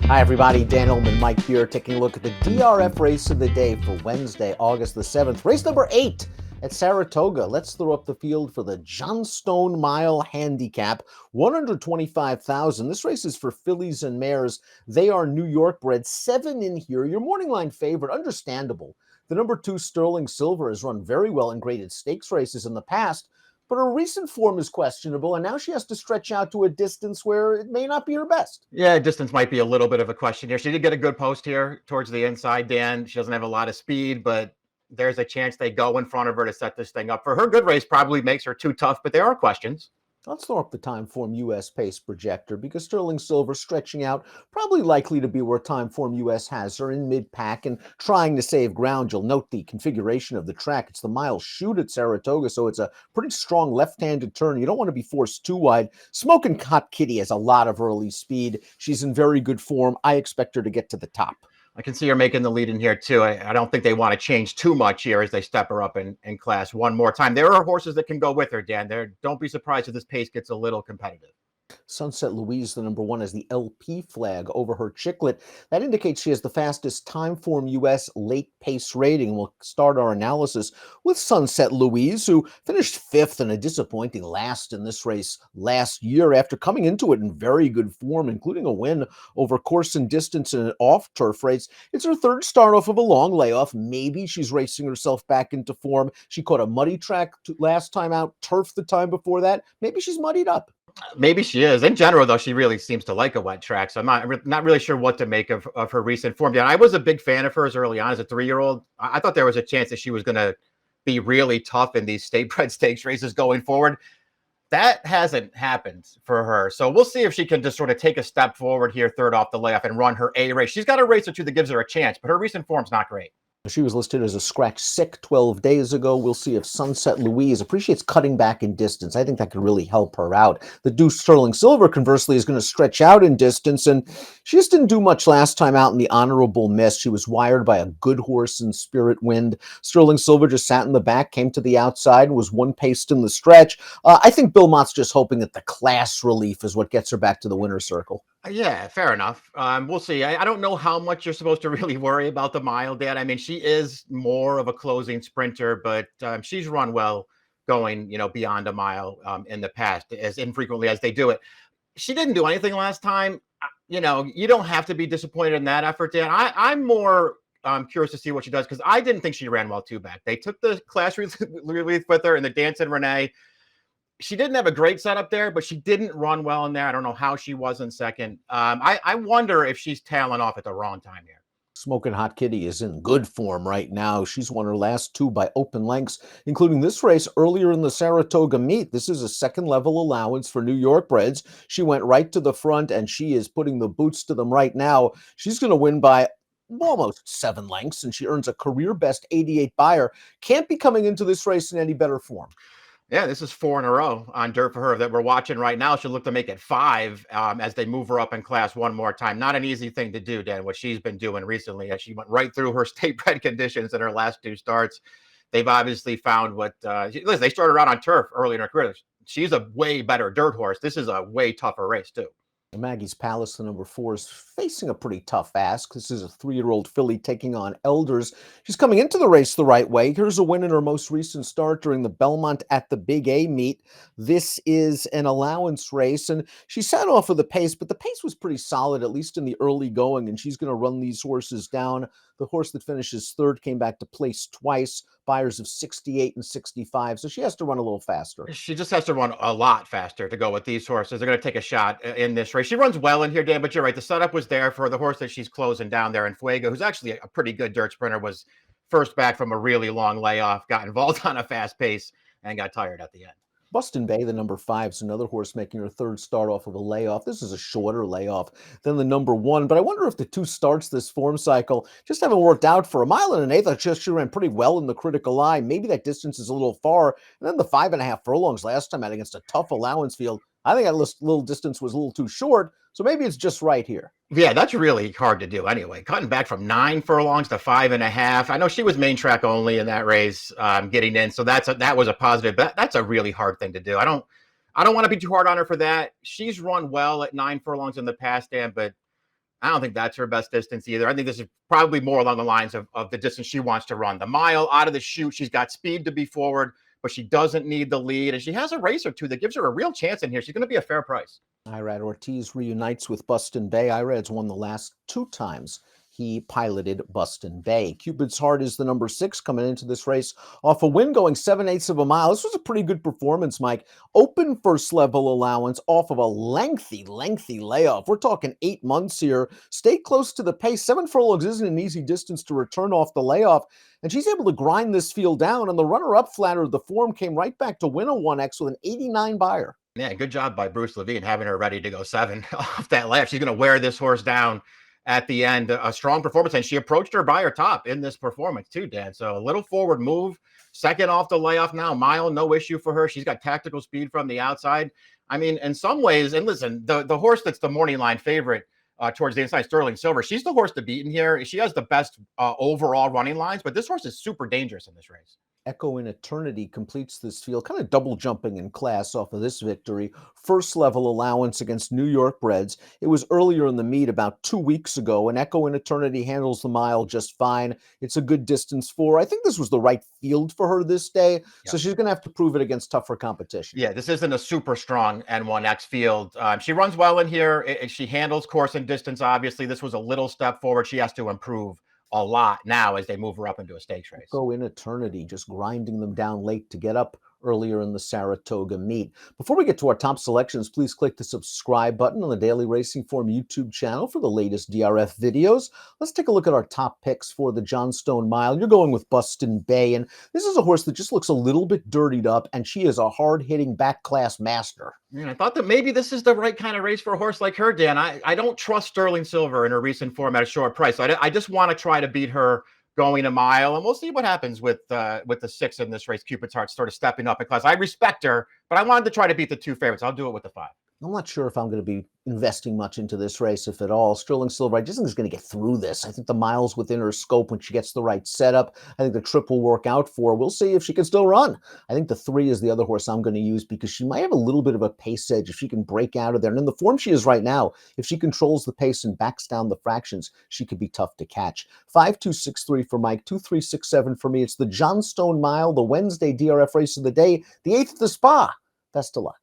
Hi, everybody. Dan Illman, Mike here, taking a look at the DRF race of the day for Wednesday, August the 7th. Race number 8 at Saratoga. Let's throw up the field for the Johnstone Mile Handicap. 125,000. This race is for fillies and mares. They are New York bred. 7 in here. Your morning line favorite, understandable. The number 2 Sterling Silver has run very well in graded stakes races in the past, but her recent form is questionable, and now she has to stretch out to a distance where it may not be her best. Yeah, distance might be a little bit of a question here. She did get a good post here towards the inside, Dan. She doesn't have a lot of speed, but there's a chance they go in front of her to set this thing up. For her, good race probably makes her too tough, but there are questions. Let's throw up the Timeform US pace projector because Sterling Silver stretching out, probably likely to be where Timeform US has her in mid-pack and trying to save ground. You'll note the configuration of the track. It's the mile shoot at Saratoga, so it's a pretty strong left-handed turn. You don't want to be forced too wide. Smoking Hot Kitty has a lot of early speed. She's in very good form. I expect her to get to the top. I can see her making the lead in here, too. I don't think they want to change too much here as they step her up in class one more time. There are horses that can go with her, Dan. Don't be surprised if this pace gets a little competitive. Sunset Louise, the number 1, has the LP flag over her chiclet. That indicates she has the fastest Timeform US late pace rating. We'll start our analysis with Sunset Louise, who finished 5th in a disappointing last in this race last year after coming into it in very good form, including a win over course and distance in an off-turf race. It's her 3rd start off of a long layoff. Maybe she's racing herself back into form. She caught a muddy track last time out, turf the time before that. Maybe she's muddied up. Maybe she is. In general, though, she really seems to like a wet track. So I'm not really sure what to make of her recent form. Yeah, I was a big fan of hers early on as a 3-year-old. I thought there was a chance that she was going to be really tough in these state bred stakes races going forward. That hasn't happened for her. So we'll see if she can just sort of take a step forward here, 3rd off the layoff, and run her A race. She's got a race or two that gives her a chance, but her recent form's not great. She was listed as a scratch sick 12 days ago. We'll see if Sunset Louise appreciates cutting back in distance. I think that could really help her out. The Deuce Sterling Silver, conversely, is going to stretch out in distance, and she just didn't do much last time out in the Honorable Miss. She was wired by a good horse in Spirit Wind. Sterling Silver just sat in the back, came to the outside, and was one-paced in the stretch. I think Bill Mott's just hoping that the class relief is what gets her back to the winner's circle. Yeah, fair enough. We'll see. I don't know how much you're supposed to really worry about the mile, Dan. I mean, she is more of a closing sprinter, but she's run well going, beyond a mile in the past, as infrequently as they do it. She didn't do anything last time. You don't have to be disappointed in that effort, Dan. I'm more curious to see what she does because I didn't think she ran well two back. They took the class relief with her in the Dance and Renee. She didn't have a great setup there, but she didn't run well in there. I don't know how she was in second. I wonder if she's tailing off at the wrong time here. Smoking Hot Kitty is in good form right now. She's won her last 2 by open lengths, including this race earlier in the Saratoga meet. This is a second-level allowance for New York breds. She went right to the front, and she is putting the boots to them right now. She's going to win by almost 7 lengths, and she earns a career-best 88 buyer. Can't be coming into this race in any better form. Yeah, this is 4 in a row on dirt for her that we're watching right now. She'll look to make it 5 as they move her up in class one more time. Not an easy thing to do, Dan, what she's been doing recently as she went right through her state bred conditions in her last 2 starts. They've obviously found what listen, they started out on turf early in her career. She's a way better dirt horse. This is a way tougher race, too. Maggie's Palace, the number 4, is facing a pretty tough ask. This is a 3-year-old filly taking on Elders. She's coming into the race the right way. Here's a win in her most recent start during the Belmont at the Big A meet. This is an allowance race, and she sat off of the pace, but the pace was pretty solid, at least in the early going, and she's going to run these horses down. The horse that finishes 3rd came back to place twice, buyers of 68 and 65, so she has to run a little faster. She just has to run a lot faster to go with these horses. They're going to take a shot in this race. She runs well in here, Dan, but you're right. The setup was there for the horse that she's closing down there. And Fuego, who's actually a pretty good dirt sprinter, was first back from a really long layoff, got involved on a fast pace, and got tired at the end. Bustin Bay, the number 5, is another horse making her 3rd start off of a layoff. This is a shorter layoff than the number 1, but I wonder if the 2 starts this form cycle just haven't worked out for 1 1/8. I just she ran pretty well in the critical eye. Maybe that distance is a little far. And then the 5.5 furlongs last time out against a tough allowance field. I think that little distance was a little too short, so maybe it's just right here. Yeah, that's really hard to do anyway. Cutting back from 9 furlongs to 5.5. I know she was main track only in that race, getting in, so that was a positive. But that's a really hard thing to do. I don't want to be too hard on her for that. She's run well at 9 furlongs in the past, Dan, but I don't think that's her best distance either. I think this is probably more along the lines of the distance she wants to run. The mile out of the chute, she's got speed to be forward, but she doesn't need the lead. And she has a race or two that gives her a real chance in here. She's going to be a fair price. Irad Ortiz reunites with Buston Bay. Irad's won the last 2 times he piloted Buston Bay. Cupid's Heart is the number 6 coming into this race off a win going 7/8 of a mile. This was a pretty good performance, Mike. Open first level allowance off of a lengthy layoff. We're talking 8 months here. Stayed close to the pace. 7 furlongs isn't an easy distance to return off the layoff. And she's able to grind this field down. And the runner-up flattered the form, came right back to win a 1X with an 89 buyer. Yeah, good job by Bruce Levine having her ready to go 7 off that lap. She's going to wear this horse down at the end. A strong performance, and she approached her buyer top in this performance too, Dan. So a little forward move, second off the layoff now, mile, no issue for her. She's got tactical speed from the outside. I mean, in some ways, and listen, the horse that's the morning line favorite towards the inside, Sterling Silver, she's the horse to beat in here. She has the best overall running lines, but this horse is super dangerous in this race. Echo in Eternity completes this field, kind of double jumping in class off of this victory. First level allowance against New York breds. It was earlier in the meet about 2 weeks ago, and Echo in Eternity handles the mile just fine. It's a good distance for her. I think this was the right field for her this day, so she's going to have to prove it against tougher competition. Yeah, this isn't a super strong N1X field. She runs well in here. She handles course and distance, obviously. This was a little step forward. She has to improve a lot now as they move her up into a stakes race. Go in Eternity, just grinding them down late to get up earlier in the Saratoga meet. Before we get to our top selections, please click the subscribe button on the Daily Racing Form YouTube channel for the latest DRF videos. Let's take a look at our top picks for the Johnstone Mile. You're going with Buston Bay, and this is a horse that just looks a little bit dirtied up, and she is a hard-hitting back class master. I thought that maybe this is the right kind of race for a horse like her, Dan. I don't trust Sterling Silver in her recent form at a short price. So I just want to try to beat her going a mile, and we'll see what happens with the 6 in this race. Cupid's Heart sort of stepping up in class. I respect her, but I wanted to try to beat the 2 favorites. I'll do it with the 5. I'm not sure if I'm going to be investing much into this race, if at all. Sterling Silver, I just think is going to get through this. I think the mile's within her scope when she gets the right setup. I think the trip will work out for her. We'll see if she can still run. I think the 3 is the other horse I'm going to use because she might have a little bit of a pace edge if she can break out of there. And in the form she is right now, if she controls the pace and backs down the fractions, she could be tough to catch. 5-2-6-3 for Mike, 2-3-6-7 for me. It's the Johnstone Mile, the Wednesday DRF race of the day, the 8th at the Spa. Best of luck.